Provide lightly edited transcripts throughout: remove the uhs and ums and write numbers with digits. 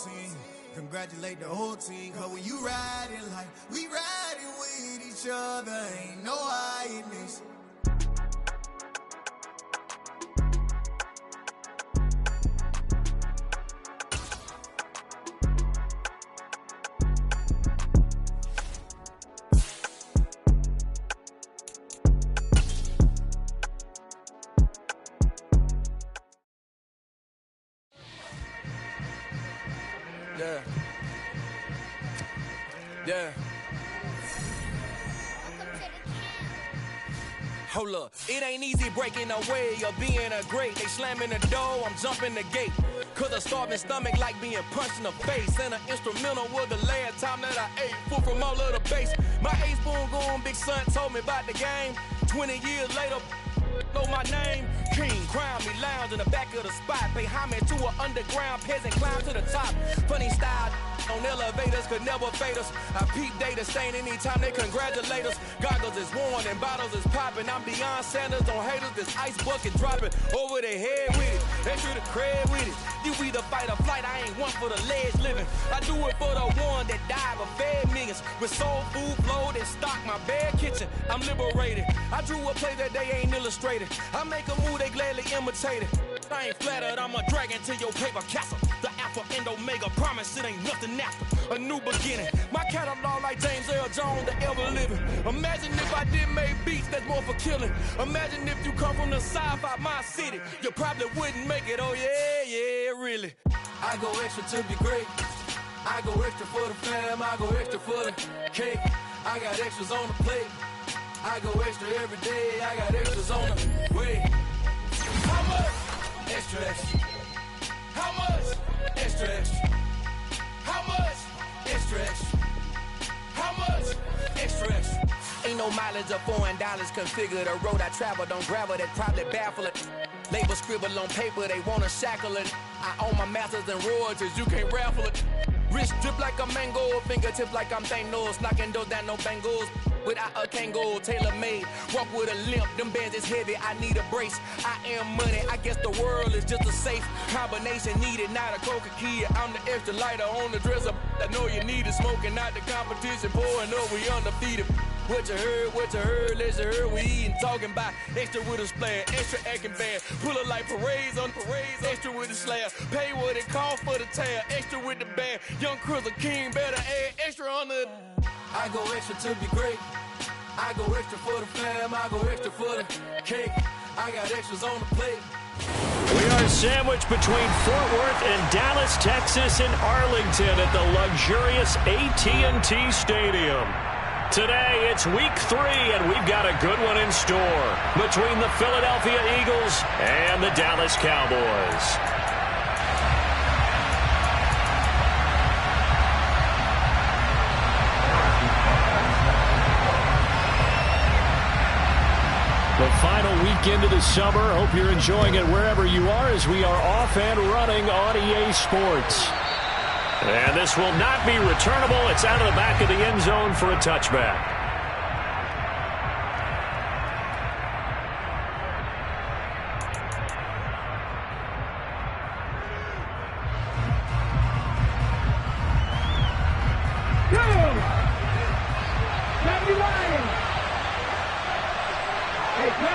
team. Congratulate the whole team, cause when you riding like we riding with each other, ain't no hiding this. Yeah. Hold up, it ain't easy breaking away or being a great. They slamming the door, I'm jumping the gate. Cause a starving stomach like being punched in the face. And an instrumental was the last time that I ate food from all of the base. My ace spoon going, big son told me about the game. 20 years later, know my name. King, crown me, lounge in the back of the spot. Pay homage to an underground peasant, climb to the top. Funny style on elevators could never fade us. I peep data stain anytime they congratulate us. Goggles is worn and bottles is popping. I'm Deion Sanders on haters, this ice bucket dropping over their head with it. Extra the cred with it. You either fight or flight, I ain't one for the ledge living. I do it for the one that died but fed millions. With soul food flowed and stock my bare kitchen. I'm liberated. I drew a play that they ain't illustrated. I make a move, they gladly imitate it. I ain't flattered, I'm a dragon to your paper castle. The Alpha and Omega, promise it ain't nothing after. A new beginning. My catalog like James Earl Jones, the ever living. Imagine if I did make beats that's more for killing. Imagine if you come from the south out my city. You probably wouldn't make it, oh yeah, really. I go extra to be great. I go extra for the fam, I go extra for the cake. I got extras on the plate. I go extra every day, I got extras on the way. How much? Extra, extra. How much? Extra, extra. How much? Extra, extra. How much? Extra, extra. Ain't no mileage of $4 configure the road I travel. Don't gravel that probably baffle it. Label scribble on paper, they wanna shackle it. I own my masters and royalties, you can't raffle it. Wrist drip like a mango, fingertips like I'm Thanos, knocking those down no bangles. Without a Kango, tailor-made, walk with a limp, them bands is heavy, I need a brace. I am money, I guess the world is just a safe combination needed, not a coca key. I'm the extra lighter on the dresser, I know you need it, smoking out the competition, pouring up, we undefeated. What you heard, let's hear we eatin', talking about extra with a splash, extra acting bad, pull it like parades on parades, extra with the slab, pay what it costs for the tab, extra with the band, young Chris a king, better add extra on the. I go extra to be great. I go extra for the fam, I go extra for the cake. I got extras on the plate. We are sandwiched between Fort Worth and Dallas, Texas, and Arlington at the luxurious AT&T Stadium. Today, it's week 3, and we've got a good one in store between the Philadelphia Eagles and the Dallas Cowboys. The final weekend of the summer. Hope you're enjoying it wherever you are as we are off and running on EA Sports. And this will not be returnable. It's out of the back of the end zone for a touchback.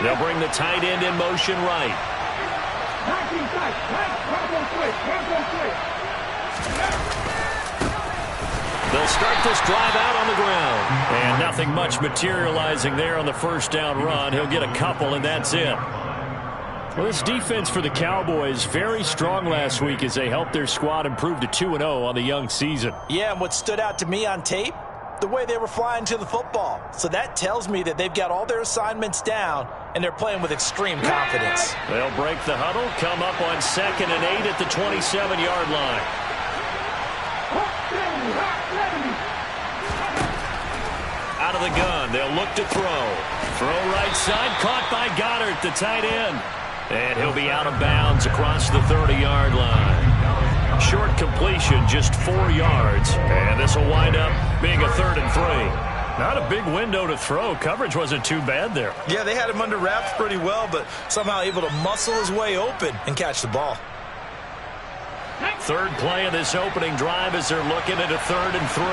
They'll bring the tight end in motion right. They'll start this drive out on the ground. And nothing much materializing there on the first down run. He'll get a couple, and that's it. Well, this defense for the Cowboys, very strong last week as they helped their squad improve to 2-0 on the young season. Yeah, and what stood out to me on tape, the way they were flying to the football. So that tells me that they've got all their assignments down, and they're playing with extreme confidence. They'll break the huddle, come up on 2nd and 8 at the 27-yard line. Out of the gun, they'll look to throw. Throw right side, caught by Goddard, the tight end. And he'll be out of bounds across the 30-yard line. Short completion, just 4 yards. And this will wind up being a 3rd and 3. Not a big window to throw. Coverage wasn't too bad there. Yeah, they had him under wraps pretty well, but somehow able to muscle his way open and catch the ball. Third play of this opening drive as they're looking at a 3rd and 3.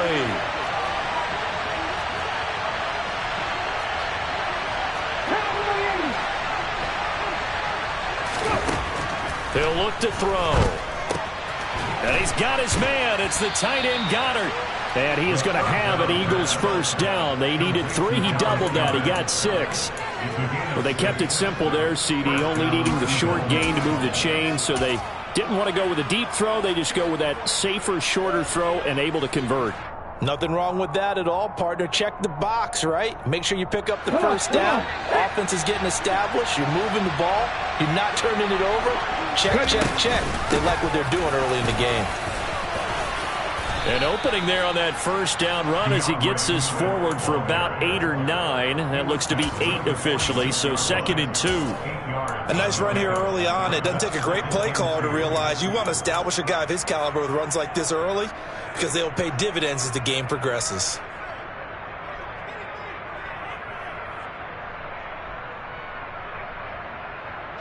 He'll look to throw. And he's got his man. It's the tight end, Goddard. And he is going to have an Eagles first down. They needed 3. He doubled that. He got 6. Well, they kept it simple there, CD, only needing the short gain to move the chain, so they didn't want to go with a deep throw. They just go with that safer, shorter throw and able to convert. Nothing wrong with that at all, partner. Check the box, right? Make sure you pick up the first down. Offense is getting established. You're moving the ball. You're not turning it over. Check, check, check. They like what they're doing early in the game. An opening there on that first down run as he gets us forward for about 8 or 9. That looks to be 8 officially, so 2nd and 2. A nice run here early on. It doesn't take a great play caller to realize you want to establish a guy of his caliber with runs like this early because they'll pay dividends as the game progresses.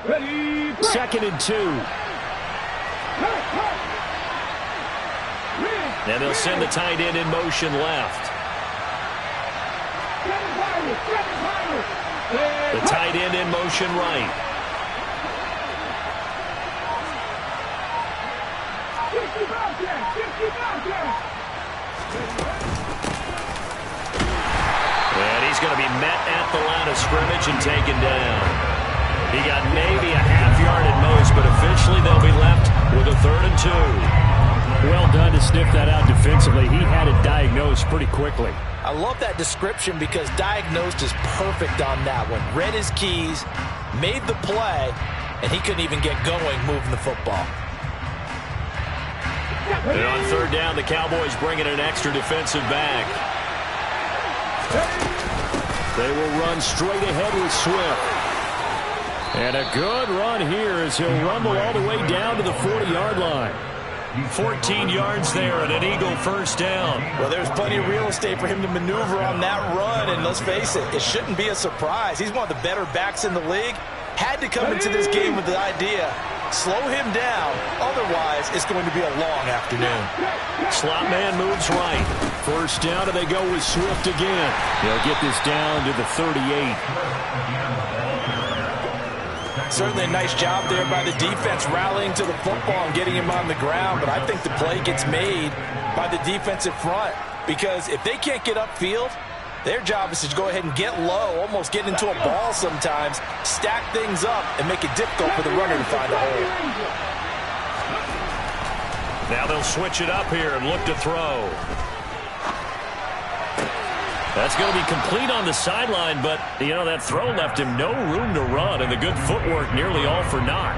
Ready. 2nd and 2. And they'll send the tight end in motion left. The tight end in motion right. And he's going to be met at the line of scrimmage and taken down. He got maybe a half yard at most, but officially they'll be left with a 3rd and 2. Well done to sniff that out defensively. He had it diagnosed pretty quickly. I love that description because diagnosed is perfect on that one. Read his keys, made the play, and he couldn't even get going moving the football. And on 3rd down, the Cowboys bring in an extra defensive back. They will run straight ahead with Swift. And a good run here as he'll rumble all the way down to the 40-yard line. 14 yards there and an Eagle first down. Well, there's plenty of real estate for him to maneuver on that run, and let's face it, it shouldn't be a surprise. He's one of the better backs in the league. Had to come into this game with the idea, slow him down, otherwise it's going to be a long afternoon. Slot man moves right. First down, and they go with Swift again. They'll get this down to the 38. Certainly a nice job there by the defense rallying to the football and getting him on the ground, but I think the play gets made by the defensive front because if they can't get upfield, their job is to go ahead and get low, almost get into a ball sometimes, stack things up, and make it difficult for the runner to find a hole. Now they'll switch it up here and look to throw. That's going to be complete on the sideline, but, you know, that throw left him no room to run, and the good footwork nearly all for naught.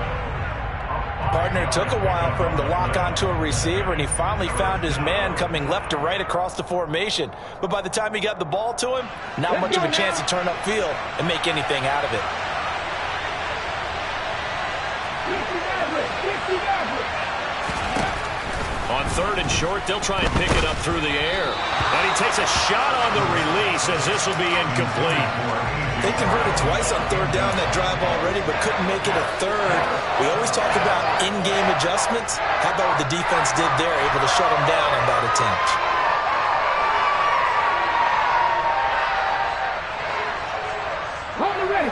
Partner, it took a while for him to lock onto a receiver, and he finally found his man coming left to right across the formation. But by the time he got the ball to him, not much of a chance to turn upfield and make anything out of it. On 3rd and short, they'll try and pick it up through the air. And he takes a shot on the release as this will be incomplete. They converted twice on 3rd down that drive already, but couldn't make it a 3rd. We always talk about in-game adjustments. How about what the defense did there, able to shut them down on that attempt? Hold it ready.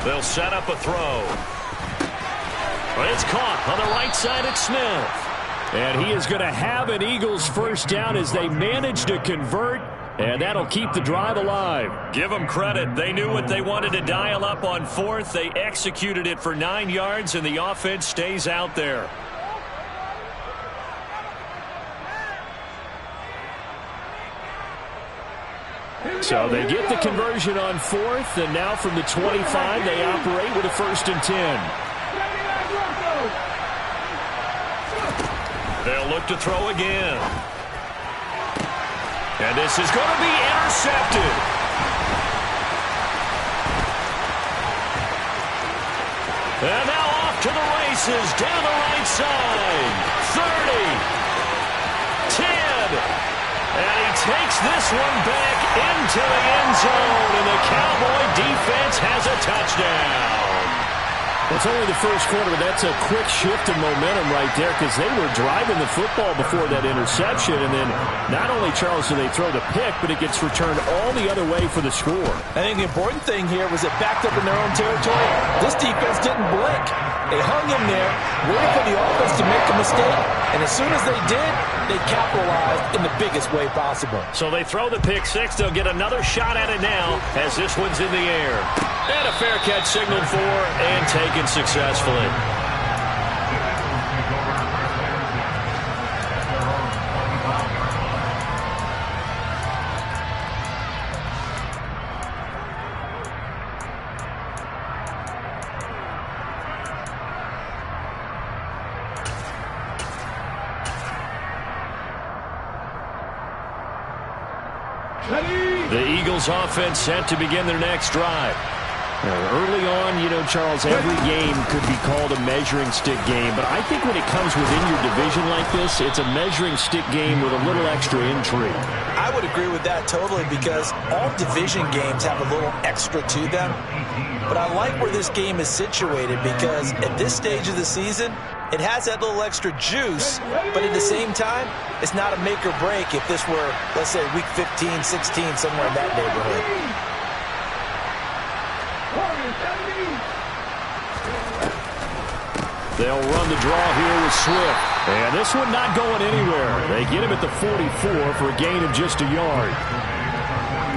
They'll set up a throw. But it's caught on the right side at Smith. And he is going to have an Eagles first down as they manage to convert, and that'll keep the drive alive. Give them credit. They knew what they wanted to dial up on 4th. They executed it for 9 yards, and the offense stays out there. So they get the conversion on 4th, and now from the 25, they operate with a 1st and 10. They'll look to throw again. And this is going to be intercepted. And now off to the races. races down the right side. 30. 10. And he takes this one back into the end zone, and the Cowboy defense has a touchdown. It's only the first quarter, but that's a quick shift in momentum right there because they were driving the football before that interception, and then not only, Charles, do they throw the pick, but it gets returned all the other way for the score. I think the important thing here was it backed up in their own territory. This defense didn't blink. They hung in there, waiting for the offense to make a mistake, and as soon as they did, they capitalized in the biggest way possible. So they throw the pick six. They'll get another shot at it now as this one's in the air. And a fair catch signaled for and taken successfully. The Eagles offense set to begin their next drive. Early on, you know, Charles, every game could be called a measuring stick game, but I think when it comes within your division like this, it's a measuring stick game with a little extra intrigue. I would agree with that totally because all division games have a little extra to them, but I like where this game is situated because at this stage of the season, it has that little extra juice, but at the same time, it's not a make or break if this were, let's say, week 15, 16, somewhere in that neighborhood. They'll run the draw here with Swift. And this one not going anywhere. They get him at the 44 for a gain of just a yard.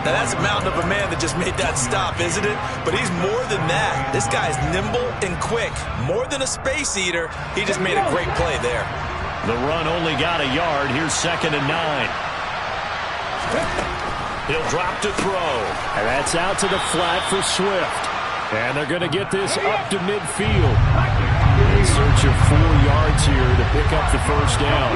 Now that's a mountain of a man that just made that stop, isn't it? But he's more than that. This guy's nimble and quick. More than a space eater, he just made a great play there. The run only got a yard. Here's 2nd and 9. He'll drop to throw. And that's out to the flat for Swift. And they're going to get this up to midfield. In search of 4 yards here to pick up the first down.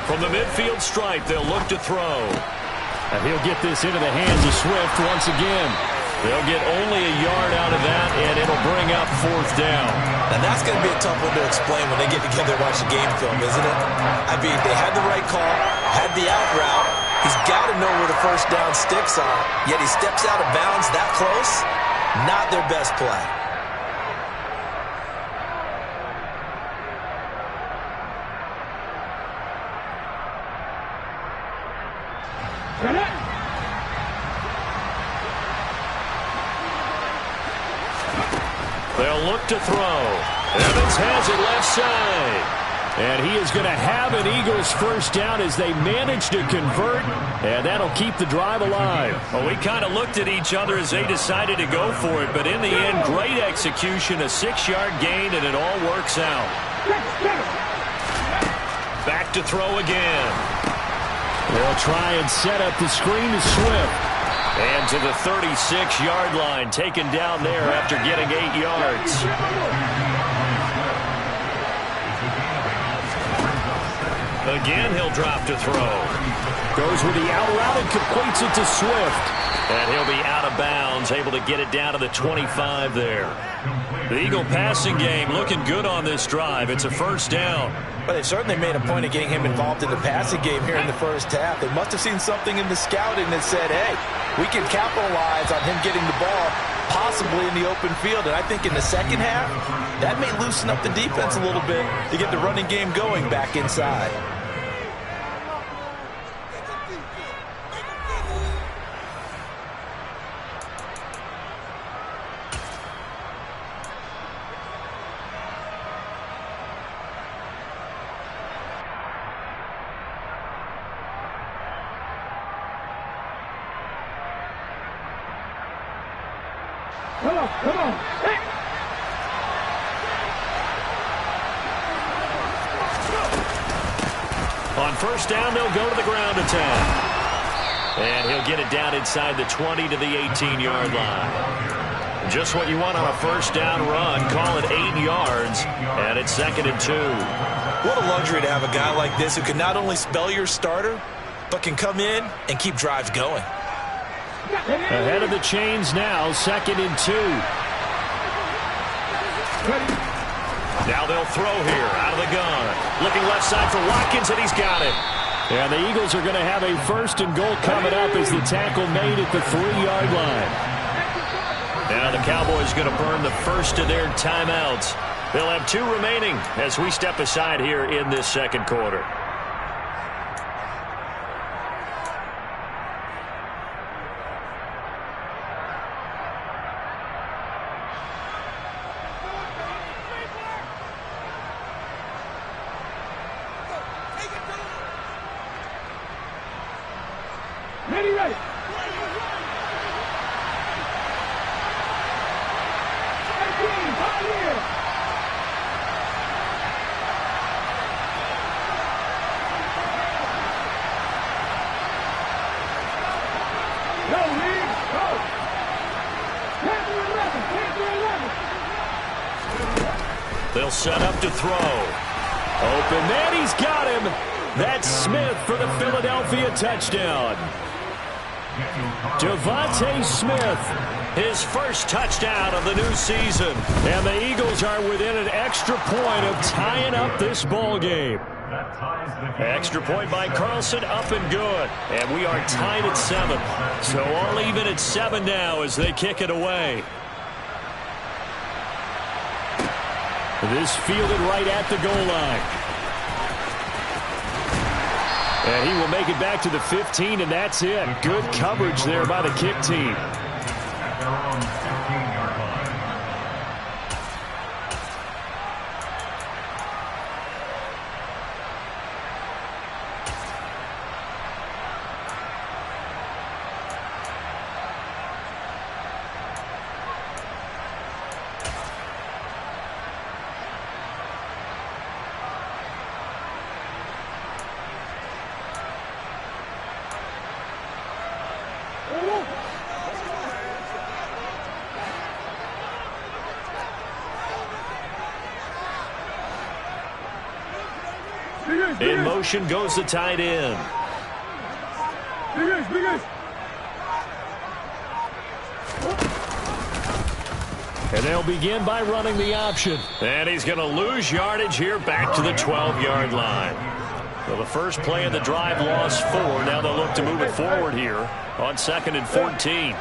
From the midfield stripe, they'll look to throw. And he'll get this into the hands of Swift once again. They'll get only a yard out of that, and it'll bring up 4th down. Now that's going to be a tough one to explain when they get together and watch the game film, isn't it? I mean, they had the right call, had the out route. He's got to know where the first down sticks are, yet he steps out of bounds that close. Not their best play. They'll look to throw. Evans has it left side. And he is going to have an Eagles first down as they manage to convert, and that'll keep the drive alive. Well, we kind of looked at each other as they decided to go for it, but in the end, great execution, a 6-yard gain, and it all works out. Back to throw again. They'll try and set up the screen to Swift. And to the 36-yard line, taken down there after getting 8 yards. Again, he'll drop to throw. Goes with the out route and completes it to Swift. And he'll be out of bounds, able to get it down to the 25 there. The Eagle passing game looking good on this drive. It's a first down. But they've certainly made a point of getting him involved in the passing game here in the first half. They must have seen something in the scouting that said, hey, we can capitalize on him getting the ball possibly in the open field. And I think in the second half, that may loosen up the defense a little bit to get the running game going back inside. Come on. Hey. On first down, they'll go to the ground attack. And he'll get it down inside the 20 to the 18-yard line. Just what you want on a first down run. Call it 8 yards, and it's 2nd and 2. What a luxury to have a guy like this who can not only spell your starter, but can come in and keep drives going. Ahead of the chains now, 2nd and 2. Now they'll throw here out of the gun. Looking left side for Watkins, and he's got it. And the Eagles are going to have a 1st and goal coming up as the tackle made at the 3-yard line. Now the Cowboys going to burn the first of their timeouts. They'll have 2 remaining as we step aside here in this 2nd quarter. Ready. They'll set up to throw. Open man, he's got him. That's Smith for the Philadelphia touchdown. Devontae Smith, his first touchdown of the new season. And the Eagles are within an extra point of tying up this ball game. Extra point by Carlson, up and good. And we are tied at 7. So all even at 7 now as they kick it away. This fielded right at the goal line. And he will make it back to the 15, and that's it. Good coverage there by the kick team. In motion goes the tight end. And they'll begin by running the option. And he's going to lose yardage here back to the 12-yard line. Well, the first play of the drive lost 4. Now they'll look to move it forward here on 2nd and 14.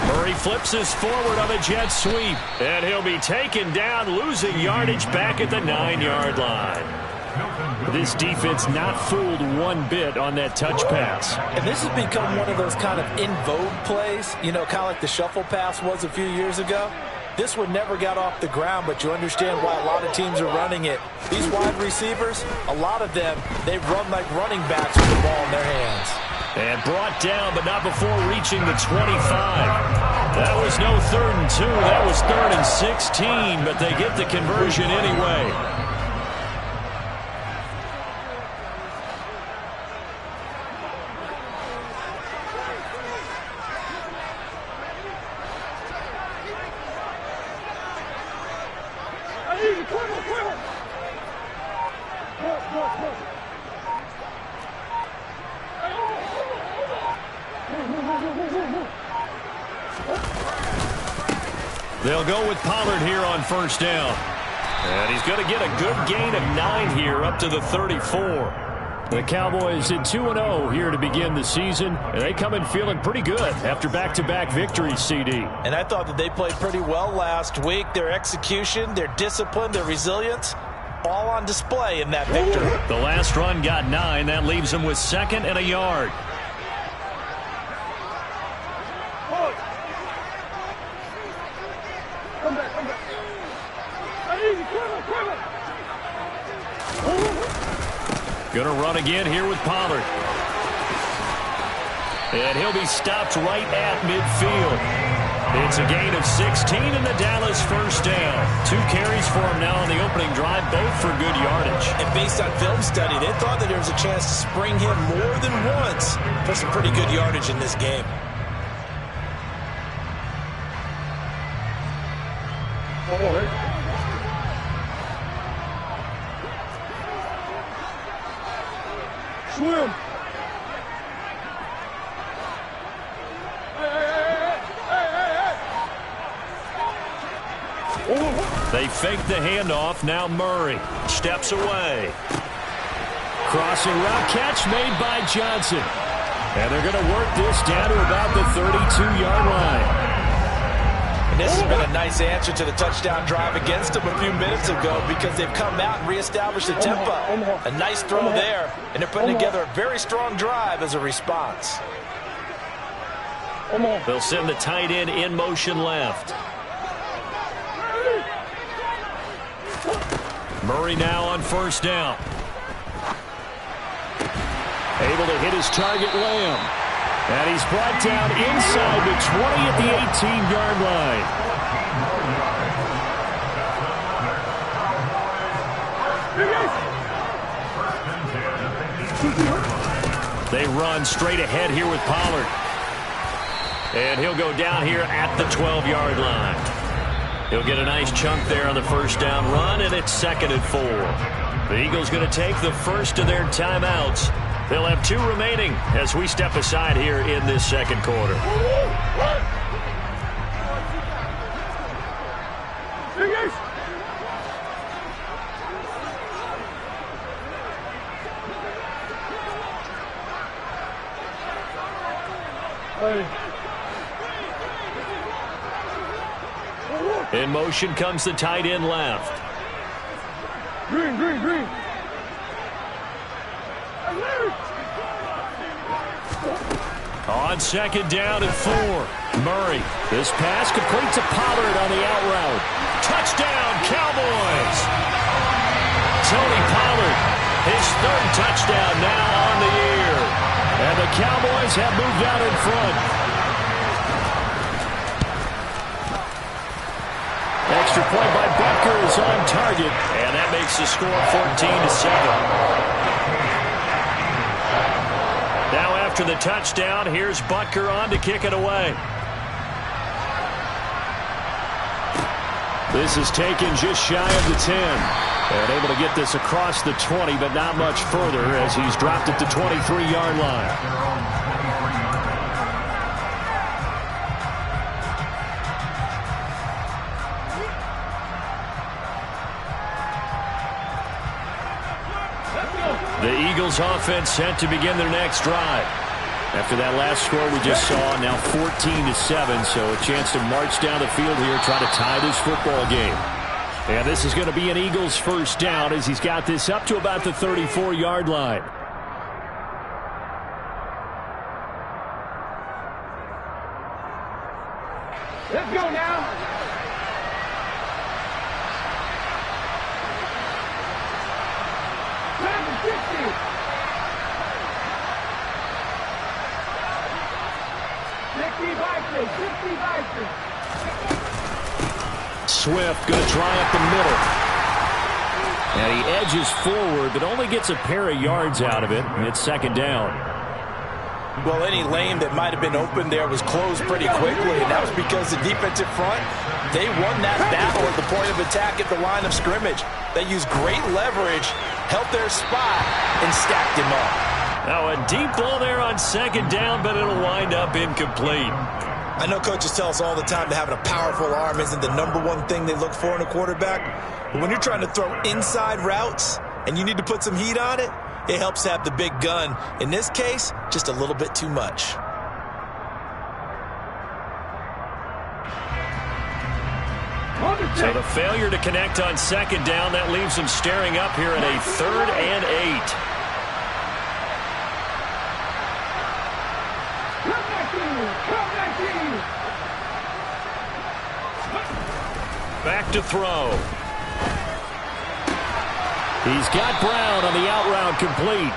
Murray flips his forward on a jet sweep. And he'll be taken down, losing yardage back at the 9-yard line. This defense not fooled one bit on that touch pass. And this has become one of those kind of in vogue plays, you know, kind of like the shuffle pass was a few years ago. This one never got off the ground, but you understand why a lot of teams are running it. These wide receivers, a lot of them, they run like running backs with the ball in their hands. And brought down, but not before reaching the 25. That was no 3rd and 2. That was 3rd and 16, but they get the conversion anyway. They'll go with Pollard here on 1st down. And he's going to get a good gain of 9 here up to the 34. The Cowboys at 2-0 here to begin the season. And they come in feeling pretty good after back-to-back victories, CD. And I thought that they played pretty well last week. Their execution, their discipline, their resilience, all on display in that victory. The last run got 9. That leaves them with 2nd and a yard. Going to run again here with Pollard. And he'll be stopped right at midfield. It's a gain of 16 and the Dallas 1st down. 2 carries for him now on the opening drive, both for good yardage. And based on film study, they thought that there was a chance to spring him more than once for some pretty good yardage in this game. Swim. They fake the handoff. Now Murray steps away. Crossing route catch made by Johnson. And they're going to work this down to about the 32-yard line. And this has been a nice answer to the touchdown drive against them a few minutes ago because they've come out and reestablished the tempo. A nice throw there, and they're putting together a very strong drive as a response. They'll send the tight end in motion left. Murray now on first down. Able to hit his target, Lamb. And he's brought down inside the 20 at the 18-yard line. They run straight ahead here with Pollard. And he'll go down here at the 12-yard line. He'll get a nice chunk there on the first down run, and it's 2nd and 4. The Eagles going to take the first of their timeouts. They'll have 2 remaining as we step aside here in this second quarter. In motion comes the tight end left. Green, green, green. On second down and 4. Murray. This pass complete to Pollard on the out route. Touchdown, Cowboys! Tony Pollard, his 3rd touchdown now on the year. And the Cowboys have moved out in front. Extra point by Butker is on target. And that makes the score 14-7. Now after the touchdown, here's Butker on to kick it away. This is taken just shy of the 10. And able to get this across the 20, but not much further as he's dropped at the 23-yard line. The Eagles offense set to begin their next drive. After that last score we just saw, now 14-7, so a chance to march down the field here, try to tie this football game. And this is going to be an Eagles first down as he's got this up to about the 34-yard line. Let's go now. Swift going to try up the middle. And he edges forward, but only gets a pair of yards out of it. And it's second down. Well, any lane that might have been open there was closed pretty quickly, and that was because the defensive front, they won that battle at the point of attack at the line of scrimmage. They used great leverage, held their spot, and stacked him up. Now a deep ball there on second down, but it'll wind up incomplete. I know coaches tell us all the time that having a powerful arm isn't the #1 thing they look for in a quarterback. But when you're trying to throw inside routes and you need to put some heat on it, it helps have the big gun. In this case, just a little bit too much. So the failure to connect on second down, that leaves them staring up here at a 3rd and 8. Back to throw. He's got Brown on the out route complete.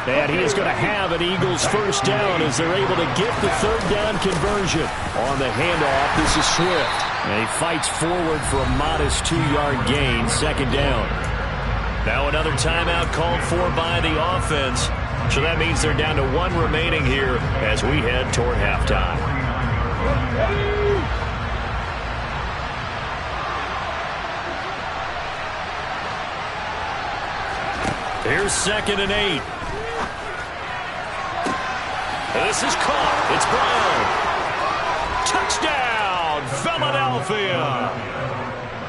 And he is going to have an Eagles first down as they're able to get the 3rd down conversion. On the handoff, this is Swift. And he fights forward for a modest 2-yard gain, second down. Now another timeout called for by the offense. So that means they're down to 1 remaining here as we head toward halftime. Here's 2nd and 8. This is caught. It's Brown. Touchdown, Philadelphia.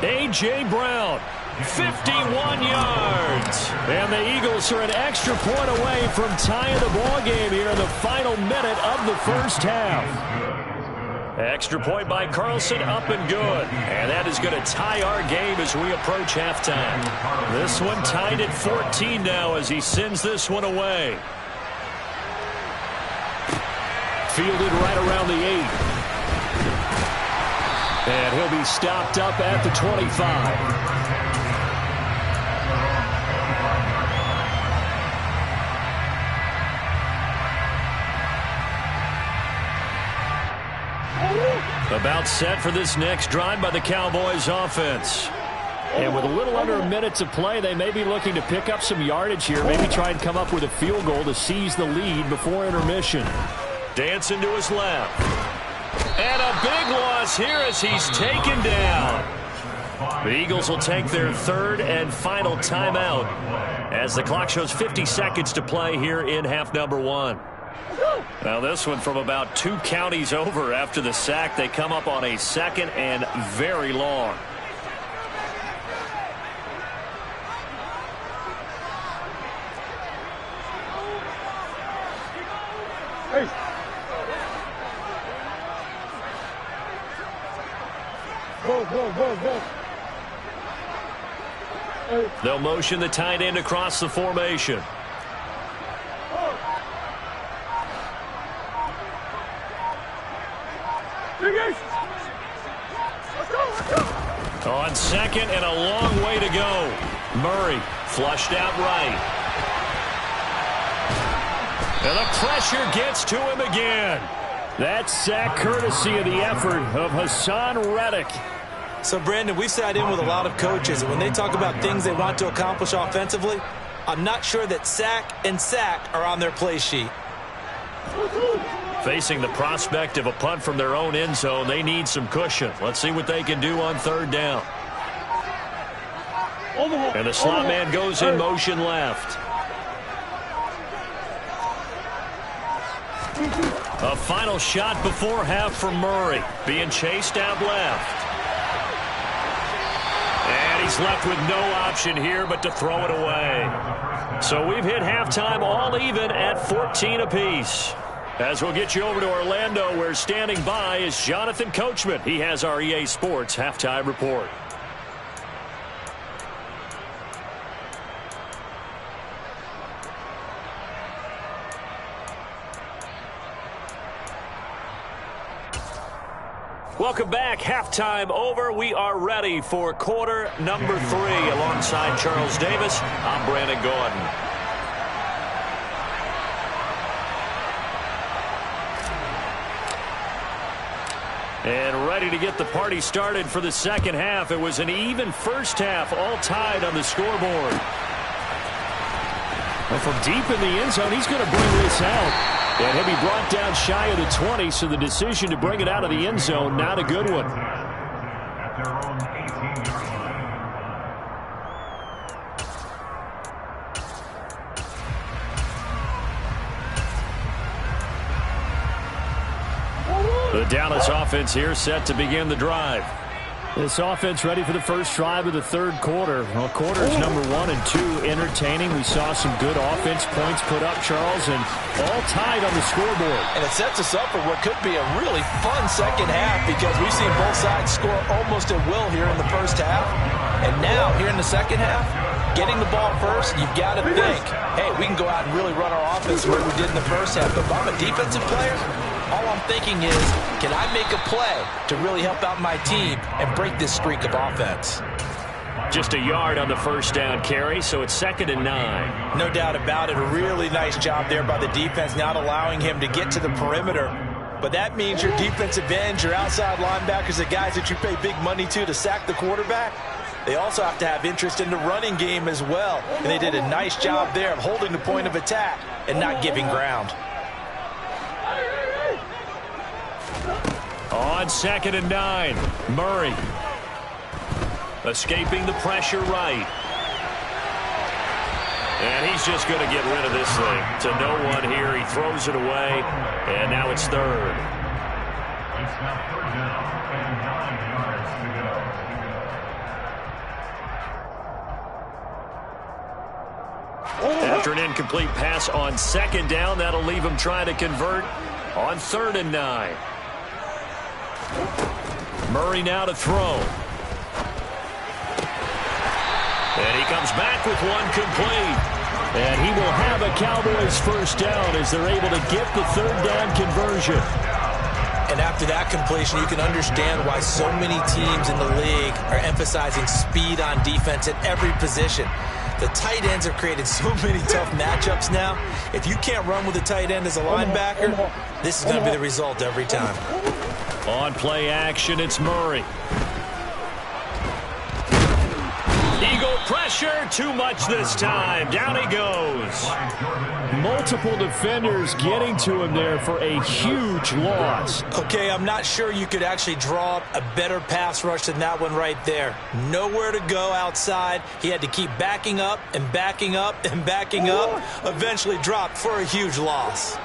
A.J. Brown, 51 yards. And the Eagles are an extra point away from tying the ball game here in the final minute of the first half. Extra point by Carlson, up and good. And that is going to tie our game as we approach halftime. This one tied at 14 now as he sends this one away. Fielded right around the 8. And he'll be stopped up at the 25. About set for this next drive by the Cowboys offense. And with a little under a minute to play, they may be looking to pick up some yardage here. Maybe try and come up with a field goal to seize the lead before intermission. Dancing to his left. And a big loss here as he's taken down. The Eagles will take their third and final timeout as the clock shows 50 seconds to play here in half number 1. Now this one from about 2 counties over after the sack. They come up on a second and very long. Hey. Go. Hey. They'll motion the tight end across the formation. On second and a long way to go. Murray flushed out right. And the pressure gets to him again. That sack courtesy of the effort of Hassan Reddick. So, Brandon, we sat in with a lot of coaches, and when they talk about things they want to accomplish offensively, I'm not sure that sack and sack are on their play sheet. Facing the prospect of a punt from their own end zone, they need some cushion. Let's see what they can do on third down. And the slot man goes in motion left. A final shot before half from Murray. Being chased out left. And he's left with no option here but to throw it away. So we've hit halftime all even at 14 apiece. As we'll get you over to Orlando, where standing by is Jonathan Coachman. He has our EA Sports halftime report. Welcome back. Halftime over. We are ready for quarter number 3. Alongside Charles Davis, I'm Brandon Gordon. And ready to get the party started for the second half. It was an even first half, all tied on the scoreboard. And from deep in the end zone, he's going to bring this out. And he'll be brought down shy of the 20, so the decision to bring it out of the end zone, not a good one. The Dallas offense here set to begin the drive. This offense ready for the first drive of the third quarter. Well, quarters number 1 and 2 entertaining. We saw some good offense points put up, Charles, and all tied on the scoreboard. And it sets us up for what could be a really fun second half because we've seen both sides score almost at will here in the first half. And now, here in the second half, getting the ball first, you've got to think, hey, we can go out and really run our offense the way we did in the first half. But if I'm a defensive player, all I'm thinking is, can I make a play to really help out my team and break this streak of offense? Just a yard on the first down carry, so it's 2nd and 9. No doubt about it. A really nice job there by the defense, not allowing him to get to the perimeter. But that means your defensive ends, your outside linebackers, the guys that you pay big money to sack the quarterback, they also have to have interest in the running game as well. And they did a nice job there of holding the point of attack and not giving ground. On 2nd and 9, Murray escaping the pressure right. And he's just going to get rid of this thing to no one here. He throws it away, and now it's third. It's now third down and 9 yards to go. After an incomplete pass on second down, that'll leave him trying to convert on 3rd and 9. Murray now to throw. And he comes back with one complete. And he will have a Cowboys first down as they're able to get the 3rd down conversion. And after that completion, you can understand why so many teams in the league are emphasizing speed on defense at every position. The tight ends have created so many tough matchups now. If you can't run with a tight end as a linebacker, this is going to be the result every time. On play action, it's Murray. Eagle pressure, too much this time. Down he goes. Multiple defenders getting to him there for a huge loss. Okay, I'm not sure you could actually draw up a better pass rush than that one right there. Nowhere to go outside. He had to keep backing up and backing up and backing up. Eventually dropped for a huge loss.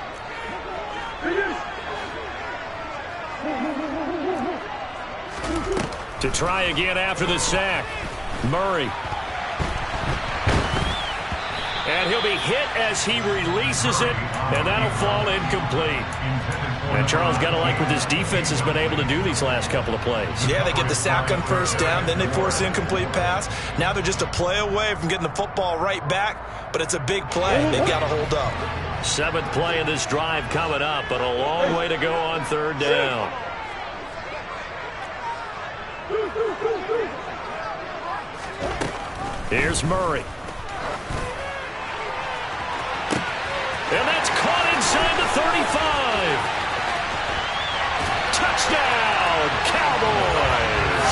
To try again after the sack. Murray. And he'll be hit as he releases it, and that'll fall incomplete. And Charles, got to like what this defense has been able to do these last couple of plays. Yeah, they get the sack on first down, then they force the incomplete pass. Now they're just a play away from getting the football right back, but it's a big play. They've got to hold up. 7th play of this drive coming up, but a long way to go on 3rd down. Here's Murray. And that's caught inside the 35. Touchdown, Cowboys.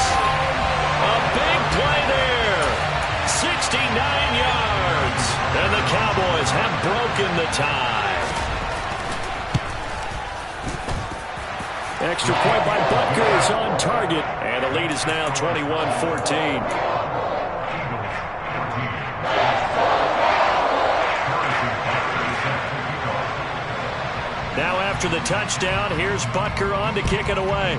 A big play there. 69 yards. And the Cowboys have broken the tie. Extra point by Butker is on target. And the lead is now 21-14. Now after the touchdown, here's Butker on to kick it away.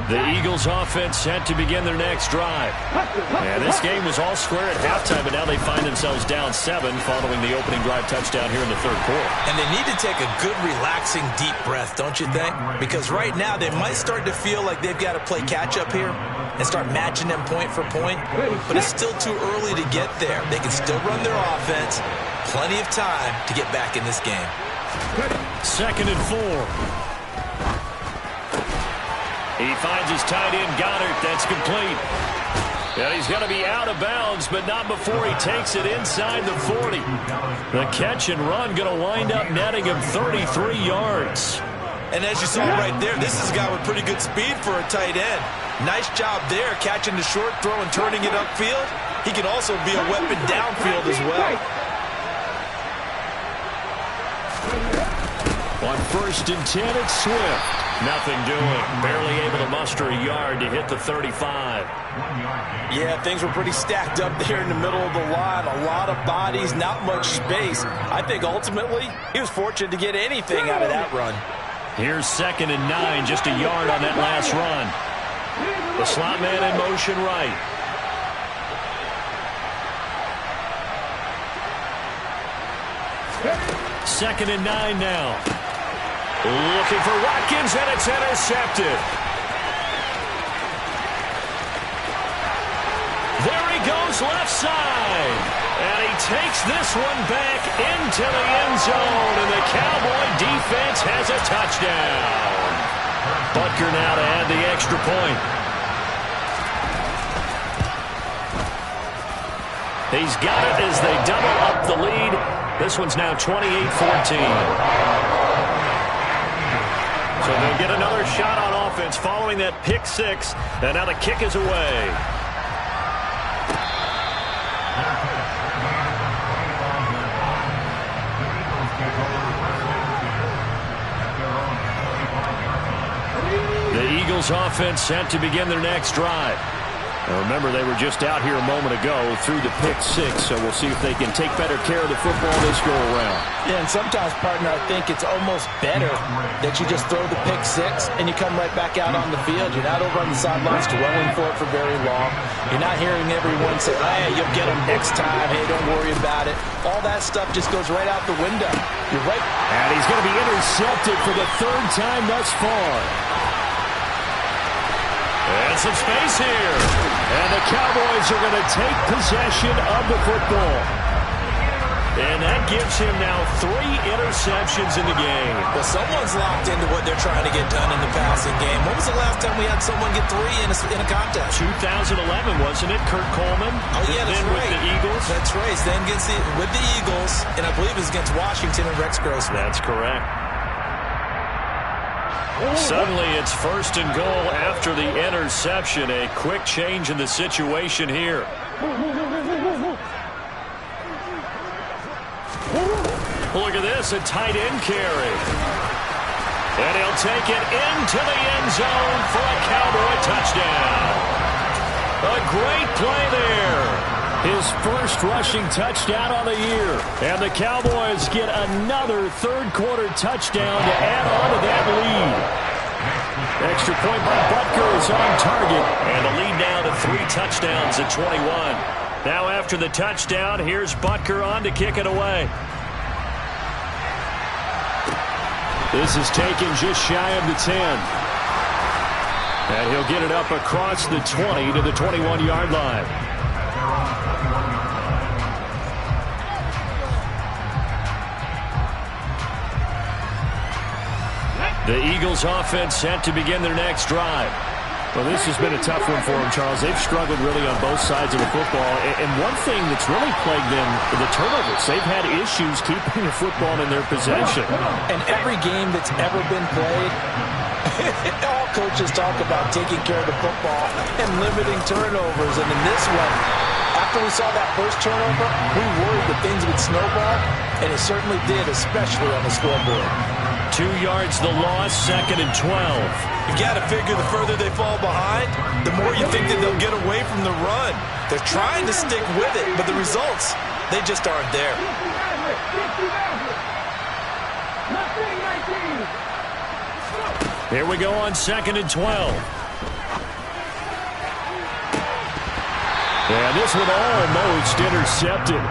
The Eagles offense set to begin their next drive. And this game was all square at halftime, but now they find themselves down 7 following the opening drive touchdown here in the 3rd quarter. And they need to take a good, relaxing, deep breath, don't you think? Because right now they might start to feel like they've got to play catch-up here and start matching them point for point. But it's still too early to get there. They can still run their offense. Plenty of time to get back in this game. 2nd and 4. He finds his tight end, Goddard. That's complete. And he's going to be out of bounds, but not before he takes it inside the 40. The catch and run going to wind up netting him 33 yards. And as you saw right there, this is a guy with pretty good speed for a tight end. Nice job there, catching the short throw and turning it upfield. He can also be a weapon downfield as well. On 1st and 10, it's Swift. Nothing doing. Barely able to muster a yard to hit the 35. Yeah, things were pretty stacked up there in the middle of the line. A lot of bodies, not much space. I think ultimately he was fortunate to get anything out of that run. Here's 2nd and 9, just a yard on that last run. The slot man in motion right. Second and 9 now. Looking for Watkins, and it's intercepted. There he goes, left side. And he takes this one back into the end zone, and the Cowboy defense has a touchdown. Butker now to add the extra point. He's got it as they double up the lead. This one's now 28-14. So they'll get another shot on offense following that pick six. And now the kick is away. The Eagles offense set to begin their next drive. Now remember, they were just out here a moment ago through the pick six, so we'll see if they can take better care of the football this go-around. Yeah, and sometimes, partner, I think it's almost better that you just throw the pick six and you come right back out on the field. You're not over on the sidelines dwelling for it for very long. You're not hearing everyone say, hey, you'll get them next time. Hey, don't worry about it. All that stuff just goes right out the window. You're right. And he's going to be intercepted for the third time thus far. And some space here. And the Cowboys are going to take possession of the football. And that gives him now 3 interceptions in the game. Well, someone's locked into what they're trying to get done in the passing game. When was the last time we had someone get 3 in a contest? 2011, wasn't it? Kurt Coleman. Oh, yeah, that's right. With the Eagles. That's right. Then with the Eagles, and I believe it was against Washington and Rex Grossman. That's correct. Suddenly, it's first and goal after the interception. A quick change in the situation here. Look at this, a tight end carry. And he'll take it into the end zone for a Cowboy touchdown. A great play there. His first rushing touchdown on the year. And the Cowboys get another third-quarter touchdown to add on to that lead. Extra point by Butker is on target. And the lead now to 3 touchdowns at 21. Now after the touchdown, here's Butker on to kick it away. This is taken just shy of the 10. And he'll get it up across the 20 to the 21-yard line. The Eagles offense set to begin their next drive. Well, this has been a tough one for them, Charles. They've struggled really on both sides of the football. And one thing that's really plagued them, the turnovers. They've had issues keeping the football in their possession. And every game that's ever been played, all coaches talk about taking care of the football and limiting turnovers. And in this one, after we saw that first turnover, we worried that things would snowball, and it certainly did, especially on the scoreboard. 2 yards the loss, 2nd and 12. You got to figure the further they fall behind, the more you think that they'll get away from the run. They're trying to stick with it, but the results, they just aren't there. Here we go on 2nd and 12. And this one almost intercepted.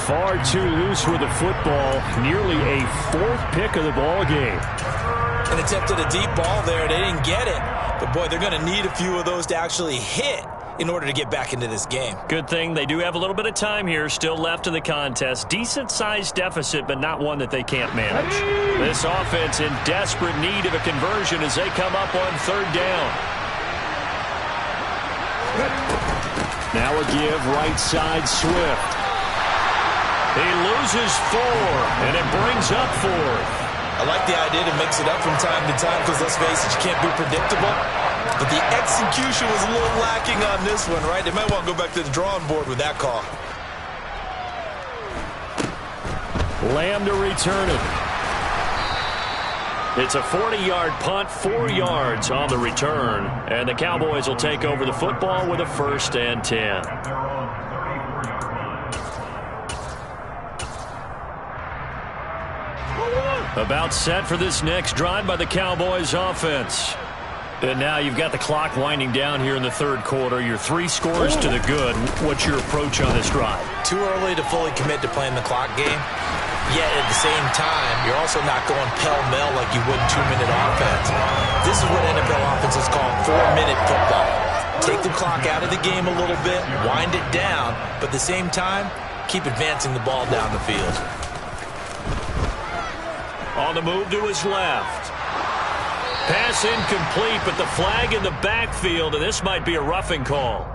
Far too loose with the football. Nearly a 4th pick of the ball game. And attempted a deep ball there. They didn't get it. But, boy, they're going to need a few of those to actually hit in order to get back into this game. Good thing they do have a little bit of time here still left in the contest. Decent-sized deficit, but not one that they can't manage. This offense in desperate need of a conversion as they come up on 3rd down. Now a give right side Swift. He loses 4, and it brings up 4th. I like the idea to mix it up from time to time because, let's face it, you can't be predictable. But the execution was a little lacking on this one, right? They might want to go back to the drawing board with that call. Lamb to return it. It's a 40-yard punt, 4 yards on the return. And the Cowboys will take over the football with a 1st and 10. About set for this next drive by the Cowboys offense. And now you've got the clock winding down here in the 3rd quarter. You're 3 scores to the good. What's your approach on this drive? Too early to fully commit to playing the clock game. Yet at the same time, you're also not going pell-mell like you would 2-minute offense. This is what NFL offenses call 4-minute football. Take the clock out of the game a little bit, wind it down, but at the same time, keep advancing the ball down the field. On the move to his left. Pass incomplete, but the flag in the backfield, and this might be a roughing call.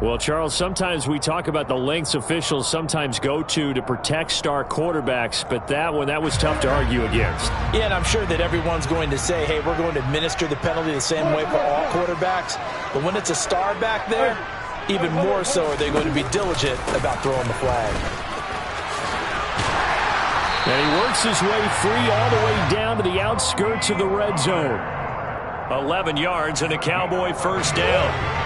Well, Charles, sometimes we talk about the lengths officials sometimes go to protect star quarterbacks, but that was tough to argue against. Yeah, and I'm sure that everyone's going to say, hey, we're going to administer the penalty the same way for all quarterbacks. But when it's a star back there, even more so are they going to be diligent about throwing the flag. And he works his way free all the way down to the outskirts of the red zone. 11 yards and a Cowboy first down.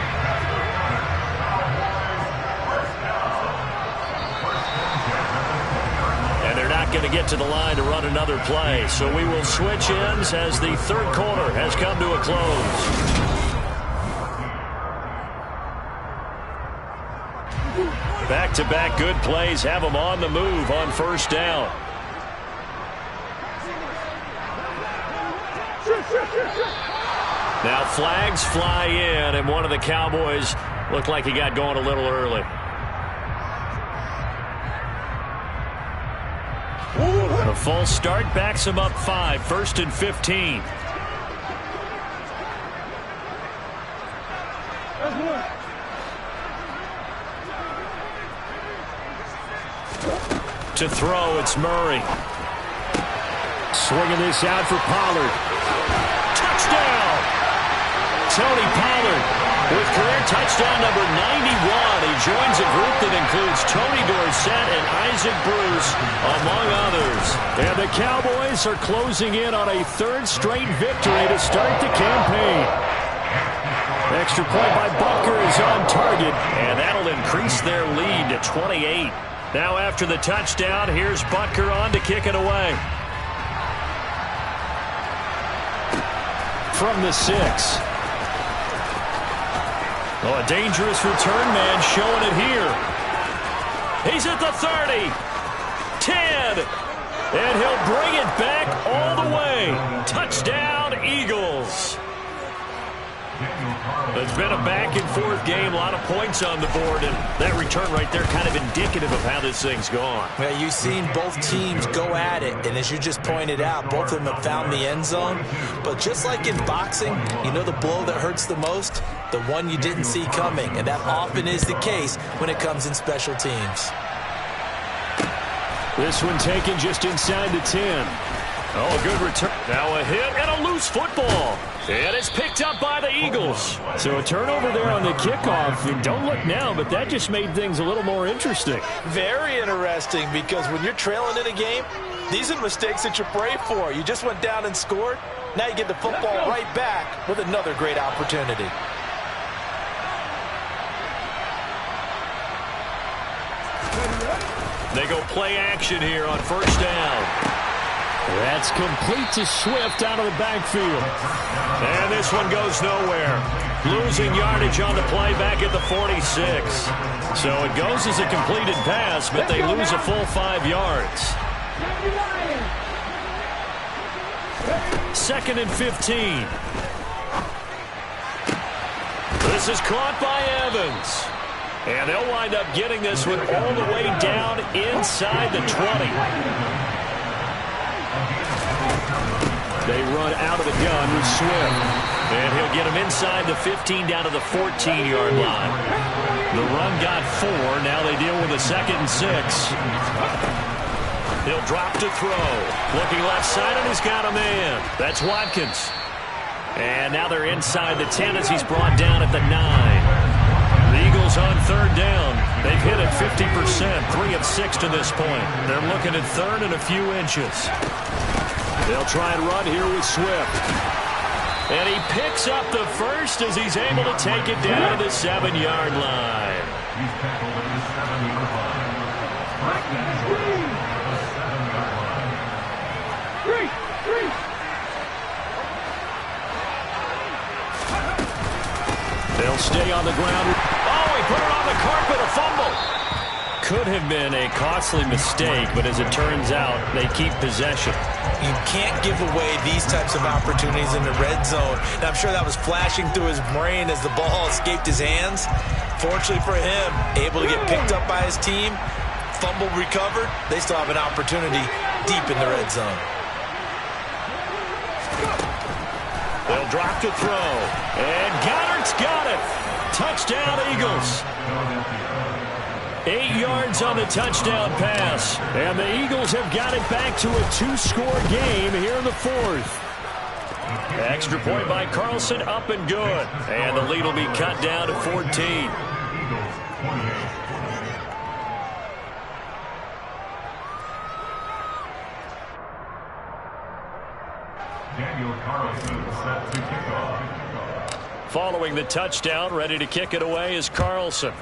Going to get to the line to run another play. So we will switch ends as the third quarter has come to a close. Back-to-back good plays have them on the move on first down. Now flags fly in, and one of the Cowboys looked like he got going a little early. A false start backs him up 5, 1st and 15. To throw, it's Murray. Swinging this out for Pollard. Touchdown! Tony Pollard with career touchdown number 91. He joins a group that includes Tony Dorsett and Isaac Bruce, among others. And the Cowboys are closing in on a third straight victory to start the campaign. Extra point by Butker is on target, and that'll increase their lead to 28. Now after the touchdown, here's Butker on to kick it away. From the 6. Oh, a dangerous return man showing it here. He's at the 30. 10. And he'll bring it back all the way. Touchdown, Eagles. It's been a back-and-forth game, a lot of points on the board, and that return right there kind of indicative of how this thing's gone. Well, you've seen both teams go at it, and as you just pointed out, both of them have found the end zone. But just like in boxing, you know the blow that hurts the most? The one you didn't see coming, and that often is the case when it comes in special teams. This one taken just inside the 10. Oh, a good return. Now a hit and a loose football. And it's picked up by the Eagles. So a turnover there on the kickoff. And don't look now, but that just made things a little more interesting. Very interesting, because when you're trailing in a game, these are the mistakes that you pray for. You just went down and scored. Now you get the football right back with another great opportunity. They go play action here on first down. That's complete to Swift out of the backfield. And this one goes nowhere. Losing yardage on the play back at the 46. So it goes as a completed pass, but they lose a full 5 yards. 2nd and 15. This is caught by Evans. And they'll wind up getting this one all the way down inside the 20. They run out of the gun with Swift. And he'll get him inside the 15 down to the 14-yard line. The run got 4. Now they deal with a 2nd and 6. He'll drop to throw. Looking left side, and he's got a man. That's Watkins. And now they're inside the 10 as he's brought down at the 9. The Eagles on 3rd down. They've hit it 50%, 3 of 6 to this point. They're looking at 3rd and a few inches. They'll try and run here with Swift. And he picks up the first as he's able to take it down to the 7-yard line. He's tackled at the 7-yard line. They'll stay on the ground. Oh, he put it on the carpet, a fumble. Could have been a costly mistake, but as it turns out, they keep possession. You can't give away these types of opportunities in the red zone. And I'm sure that was flashing through his brain as the ball escaped his hands. Fortunately for him, able to get picked up by his team, fumble recovered. They still have an opportunity deep in the red zone. They'll drop to throw. And Goddard's got it. Touchdown, Eagles. 8 yards on the touchdown pass. And the Eagles have got it back to a 2-score game here in the fourth. Extra point by Carlson, up and good. And the lead will be cut down to 14. Daniel Carlson set to kick off. Following the touchdown, ready to kick it away is Carlson.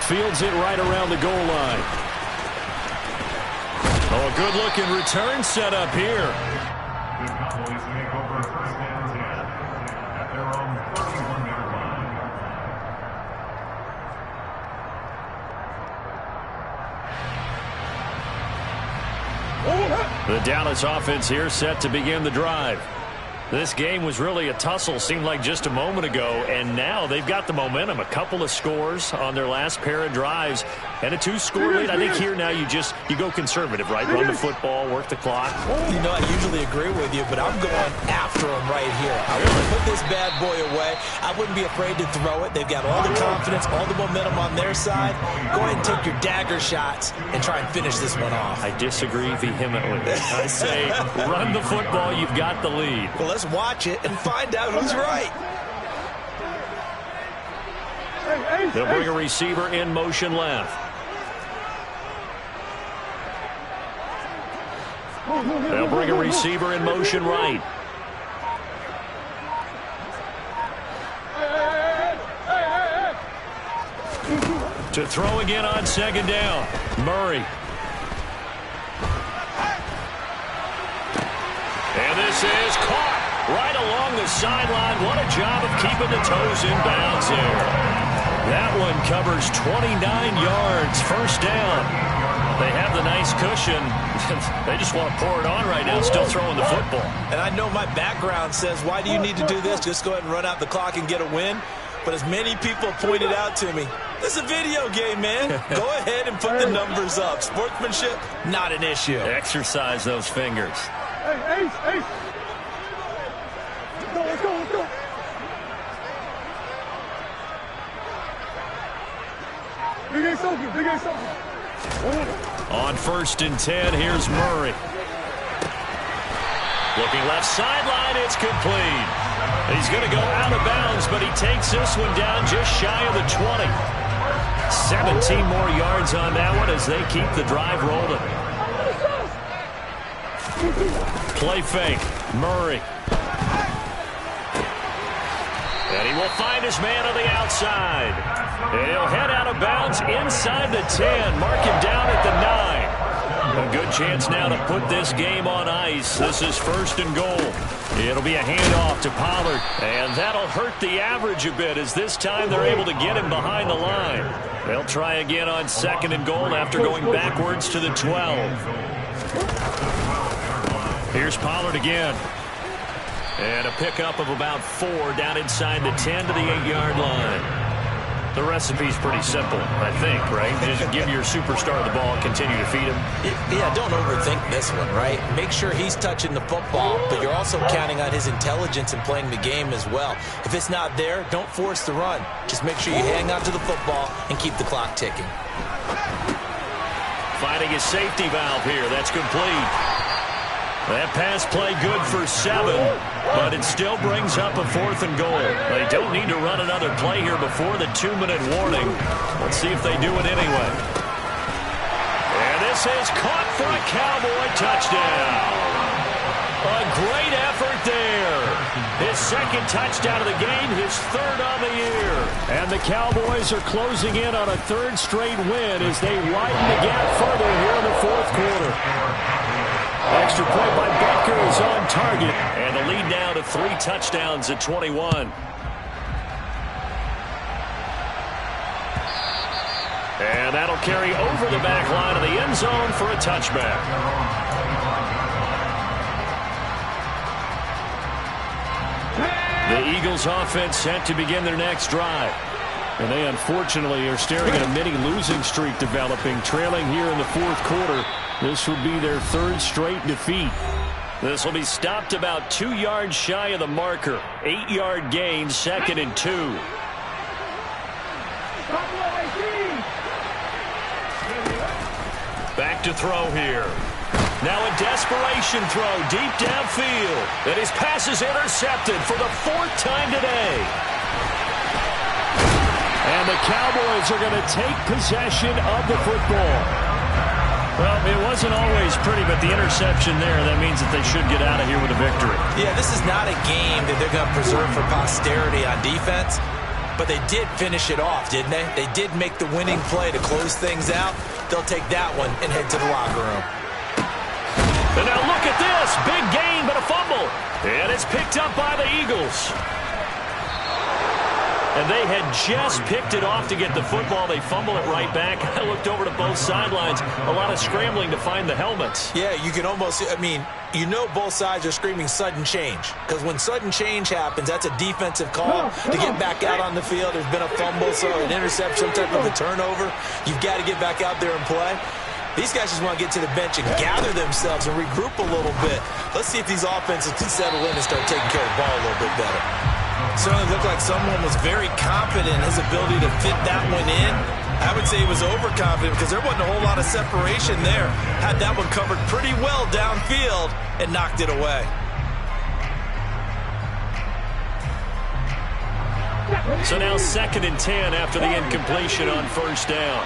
Fields it right around the goal line. Oh, a good-looking return set up here. The Cowboys make over first and 10 at their own 31-yard line. The Dallas offense here set to begin the drive. This game was really a tussle, seemed like just a moment ago, and now they've got the momentum. A couple of scores on their last pair of drives, and a 2-score lead. I think here now you go conservative, right? Run the football, work the clock. You know, I usually agree with you, but I'm going after them right here. I want to put this bad boy away. I wouldn't be afraid to throw it. They've got all the confidence, all the momentum on their side. Go ahead and take your dagger shots and try and finish this one off. I disagree vehemently. I say run the football. You've got the lead. Well, let's watch it and find out who's right. They'll bring a receiver in motion left. They'll bring a receiver in motion right. To throw again on second down. Murray. And this is caught right along the sideline. What a job of keeping the toes in bounds there. That one covers 29 yards. First down. They have the nice cushion. They just want to pour it on right now, still throwing the football. And I know my background says, why do you need to do this? Just go ahead and run out the clock and get a win. But as many people pointed out to me, this is a video game, man. Go ahead and put the numbers up. Sportsmanship, not an issue. Exercise those fingers. Hey, Ace, Ace. Let's go, let's go, let's go. Big Ace open, Big Ace open. On 1st and 10, here's Murray. Looking left sideline, it's complete. He's going to go out of bounds, but he takes this one down just shy of the 20. 17 more yards on that one as they keep the drive rolling. Play fake. Murray. And he will find his man on the outside. And he'll head out of bounds inside the 10. Mark him down at the 9. A good chance now to put this game on ice. This is 1st and goal. It'll be a handoff to Pollard. And that'll hurt the average a bit as this time they're able to get him behind the line. They'll try again on 2nd and goal after going backwards to the 12. Here's Pollard again. And a pickup of about 4 down inside the 10 to the 8-yard line. The recipe's pretty simple, I think, right? Just give your superstar the ball and continue to feed him. Yeah, don't overthink this one, right? Make sure he's touching the football, but you're also counting on his intelligence in playing the game as well. If it's not there, don't force the run. Just make sure you hang on to the football and keep the clock ticking. Finding his safety valve here. That's complete. That pass play good for 7, but it still brings up a 4th and goal. They don't need to run another play here before the 2-minute warning. Let's see if they do it anyway. And this is caught for a Cowboy touchdown. A great effort there. His 2nd touchdown of the game, his 3rd on the year. And the Cowboys are closing in on a 3rd straight win as they widen the gap further here in the 4th quarter. Extra point by Baker is on target. And the lead now to 3 touchdowns at 21. And that'll carry over the back line of the end zone for a touchback. The Eagles offense set to begin their next drive. And they unfortunately are staring at a mini losing streak developing, trailing here in the 4th quarter. This would be their 3rd straight defeat. This will be stopped about 2 yards shy of the marker. 8-yard gain, 2nd and 2. Back to throw here. Now a desperation throw deep downfield. And his pass is intercepted for the 4th time today. And the Cowboys are going to take possession of the football. Well, it wasn't always pretty, but the interception there, that means that they should get out of here with a victory. Yeah, this is not a game that they're going to preserve for posterity on defense, but they did finish it off, didn't they? They did make the winning play to close things out. They'll take that one and head to the locker room. And now look at this. Big gain, but a fumble. And it's picked up by the Eagles. And they had just picked it off to get the football. They fumble it right back. I looked over to both sidelines. A lot of scrambling to find the helmets. Yeah, you can almost, you know both sides are screaming sudden change. Because when sudden change happens, that's a defensive call to get back out on the field. There's been a fumble, so an interception, some type of a turnover. You've got to get back out there and play. These guys just want to get to the bench and gather themselves and regroup a little bit. Let's see if these offenses can settle in and start taking care of the ball a little bit better. Certainly looked like someone was very confident in his ability to fit that one in. I would say he was overconfident because there wasn't a whole lot of separation there. Had that one covered pretty well downfield and knocked it away. So now 2nd and 10 after the incompletion on 1st down.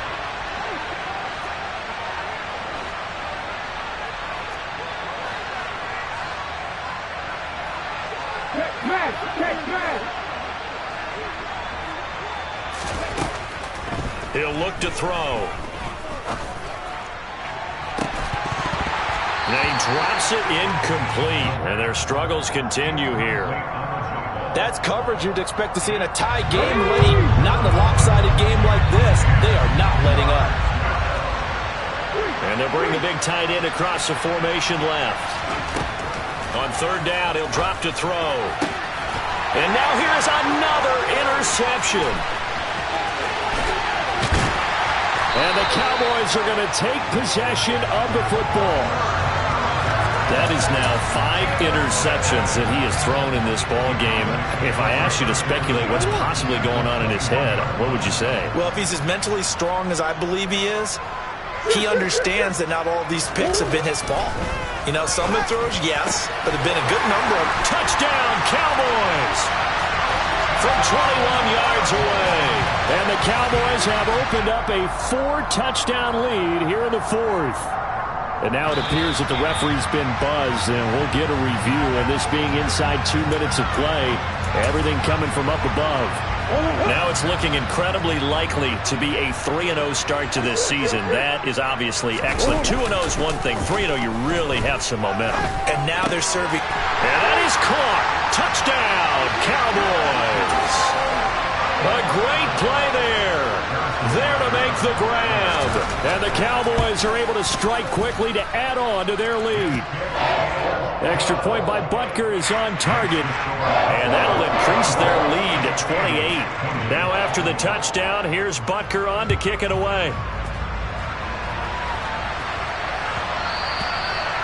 He'll look to throw. Now he drops it incomplete, and their struggles continue here. That's coverage you'd expect to see in a tie game late. Not in a lopsided game like this. They are not letting up. And they'll bring the big tight end across the formation left. On 3rd down, he'll drop to throw. And now here's another interception. And the Cowboys are going to take possession of the football. That is now 5 interceptions that he has thrown in this ball game. If I asked you to speculate what's possibly going on in his head, what would you say? Well, if he's as mentally strong as I believe he is, he understands that not all of these picks have been his fault. You know, some of the throws, yes, but have been a good number of touchdown Cowboys from 21 yards away. And the Cowboys have opened up a 4-touchdown lead here in the 4th. And now it appears that the referee's been buzzed, and we'll get a review. And this being inside 2 minutes of play, everything coming from up above. Now it's looking incredibly likely to be a 3-0 start to this season. That is obviously excellent. 2-0 is one thing. 3-0, you really have some momentum. And now they're serving. And that is caught. Touchdown, Cowboys. A great play there. There to make the grab. And the Cowboys are able to strike quickly to add on to their lead. Extra point by Butker is on target. And that'll increase their lead to 28. Now after the touchdown, here's Butker on to kick it away.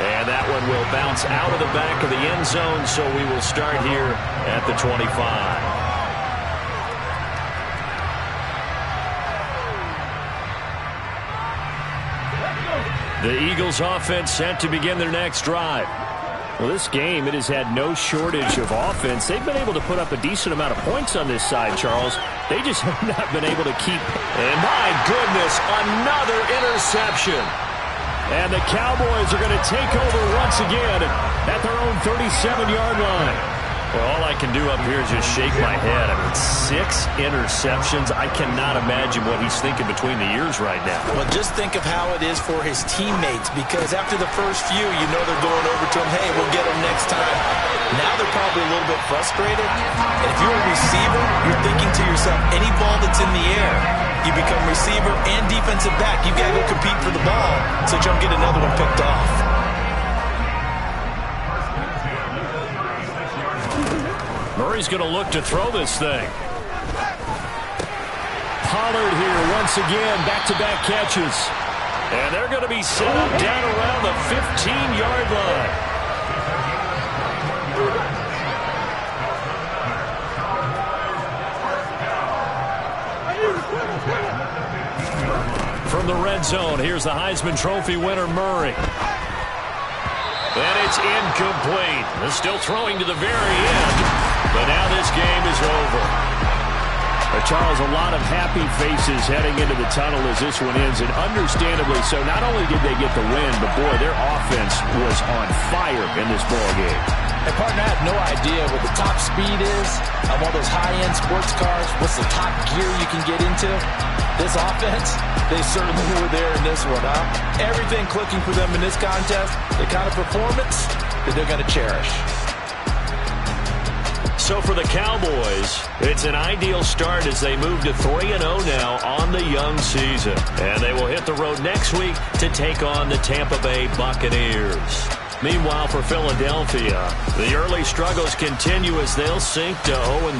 And that one will bounce out of the back of the end zone, so we will start here at the 25. The Eagles offense set to begin their next drive. Well, this game, it has had no shortage of offense. They've been able to put up a decent amount of points on this side, Charles. They just have not been able to keep. And my goodness, another interception. And the Cowboys are going to take over once again at their own 37-yard line. Well, all I can do up here is just shake my head. I mean, 6 interceptions. I cannot imagine what he's thinking between the ears right now. Well, just think of how it is for his teammates, because after the first few, you know they're going over to him, hey, we'll get him next time. Now they're probably a little bit frustrated. And if you're a receiver, you're thinking to yourself, any ball that's in the air, you become receiver and defensive back. You've got to go compete for the ball so you don't get another one picked off. Murray's going to look to throw this thing. Pollard here once again, back-to-back catches. And they're going to be set up down around the 15-yard line. zone. Here's the Heisman Trophy winner, Murray. And it's incomplete. They're still throwing to the very end, but now this game is over. Charles, a lot of happy faces heading into the tunnel as this one ends, and understandably so. Not only did they get the win, but, boy, their offense was on fire in this ball game. Hey, partner, I have no idea what the top speed is on one of those high-end sports cars. What's the top gear you can get into? This offense, they certainly were there in this one, huh? Everything clicking for them in this contest, the kind of performance that they're going to cherish. So for the Cowboys, it's an ideal start as they move to 3-0 now on the young season. And they will hit the road next week to take on the Tampa Bay Buccaneers. Meanwhile, for Philadelphia, the early struggles continue as they'll sink to 0-3.